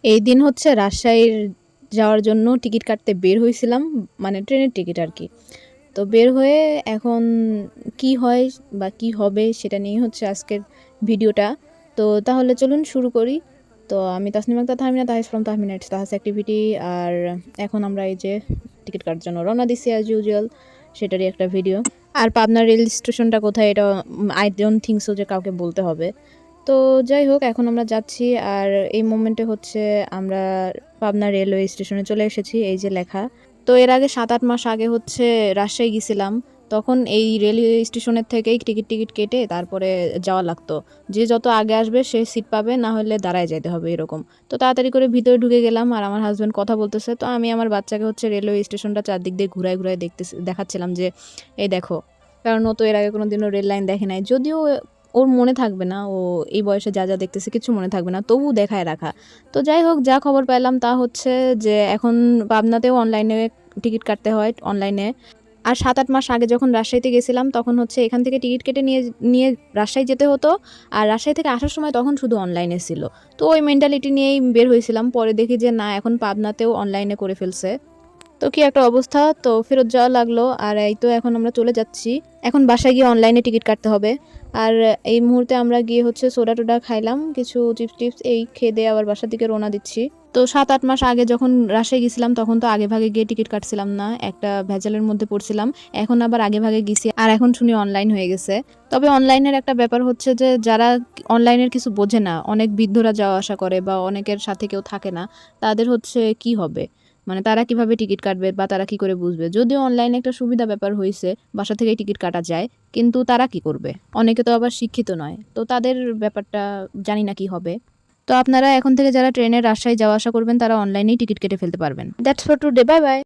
এই দিন হচ্ছে রাজশাহীর যাওয়ার জন্য টিকিট কাটতে বের হইছিলাম, মানে ট্রেনের টিকিট আরকি। তো বের হয়ে এখন কি হয় বা কি হবে সেটা নিয়েই হচ্ছে আজকের ভিডিওটা। তো তাহলে চলুন শুরু করি। তো আমি তাসনিম আক্তার তাহমিনা, তাহিস ফ্রম তাহমিনা ইটস তাহাস অ্যাক্টিভিটি। আর এখন আমরা এই যে টিকিট কাটার জন্য রওনা দিছি অ্যাজ ইউজুয়াল, সেটারই একটা ভিডিও। আর পাবনা রেল স্টেশনটা কোথায় এটা আই ডোন্ট থিংক সো যে কাউকে বলতে হবে। তো যাই হোক এখন আমরা যাচ্ছি, আর এই মোমেন্টে হচ্ছে আমরা পাবনা রেলওয়ে স্টেশনে চলে এসেছি, এই যে লেখা। তো এর আগে ৭-৮ মাস আগে হচ্ছে রাজশাহী গেছিলাম। তখন এই রেলওয়ে স্টেশনের থেকেই টিকিট কেটে তারপরে যাওয়া লাগতো। যে যত আগে আসবে সে সিট পাবে, না হলে দাঁড়ায় যাইতে হবে এরকম। তো তাড়াতাড়ি করে ভিতরে ঢুকে গেলাম, আর আমার হাসব্যান্ড কথা বলতেছে। তো আমি আমার বাচ্চাকে হচ্ছে রেলওয়ে স্টেশনটা চারদিক দিয়ে ঘুরায় দেখাচ্ছিলাম যে এই দেখো। কারণ ও তো এর আগে কোনোদিনও রেল লাইন দেখে নাই। যদিও ওর মনে থাকবে না, ও এই বয়সে যা দেখতেছে কিছু মনে থাকবে না, তবু দেখায় রাখা। তো যাই হোক, যা খবর পেলাম তা হচ্ছে যে এখন পাবনাতেও অনলাইনে টিকিট কাটতে হয় অনলাইনে। আর ৭-৮ মাস আগে যখন রাজশাহীতে গেছিলাম তখন হচ্ছে এখান থেকে টিকিট কেটে নিয়ে নিয়ে রাজশাহী যেতে হতো। আর রাজশাহী থেকে আসার সময় তখন শুধু অনলাইনে ছিল। তো ওই মেন্টালিটি নিয়েই বের হয়েছিলাম। পরে দেখি যে না, এখন পাবনাতেও অনলাইনে করে ফেলছে। তো কি একটা অবস্থা, তো ফেরত যাওয়া লাগলো। আর এই তো এখন আমরা চলে যাচ্ছি, এখন বাসায় গিয়ে অনলাইনে টিকিট কাটতে হবে। আর এই মুহূর্তে আমরা গিয়ে হচ্ছে সোডা টোডা খাইলাম, কিছু চিপস টিপস এই খেয়ে দিয়ে আবার বাসার দিকে রওনা দিচ্ছি। তো ৭-৮ মাস আগে যখন রাজশাহী গেছিলাম তখন তো আগে ভাগে গিয়ে টিকিট কাটছিলাম না, একটা ভেজালের মধ্যে পড়ছিলাম। এখন আবার আগে ভাগে গেছি, আর এখন শুনি অনলাইন হয়ে গেছে। তবে অনলাইনের একটা ব্যাপার হচ্ছে যে যারা অনলাইনের কিছু বোঝে না, অনেক বৃদ্ধরা যাওয়া আসা করে বা অনেকের সাথে কেউ থাকে না, তাদের হচ্ছে কি হবে, মানে তারা কিভাবে টিকিট কাটবে বা তারা কি করে বুঝবে? যদিও অনলাইনে একটা সুবিধা ব্যাপার হইছে, বাসা থেকেই টিকিট কাটা যায়। কিন্তু তারা কি করবে? অনেকে তো আবার শিক্ষিত নয়। তো তাদের ব্যাপারটা জানি না কি হবে। তো আপনারা এখন থেকে যারা ট্রেনে রাজশাহী যাওয়া আসা করবেন তারা অনলাইনেই টিকিট কেটে ফেলতে পারবেন। That's for today, bye bye.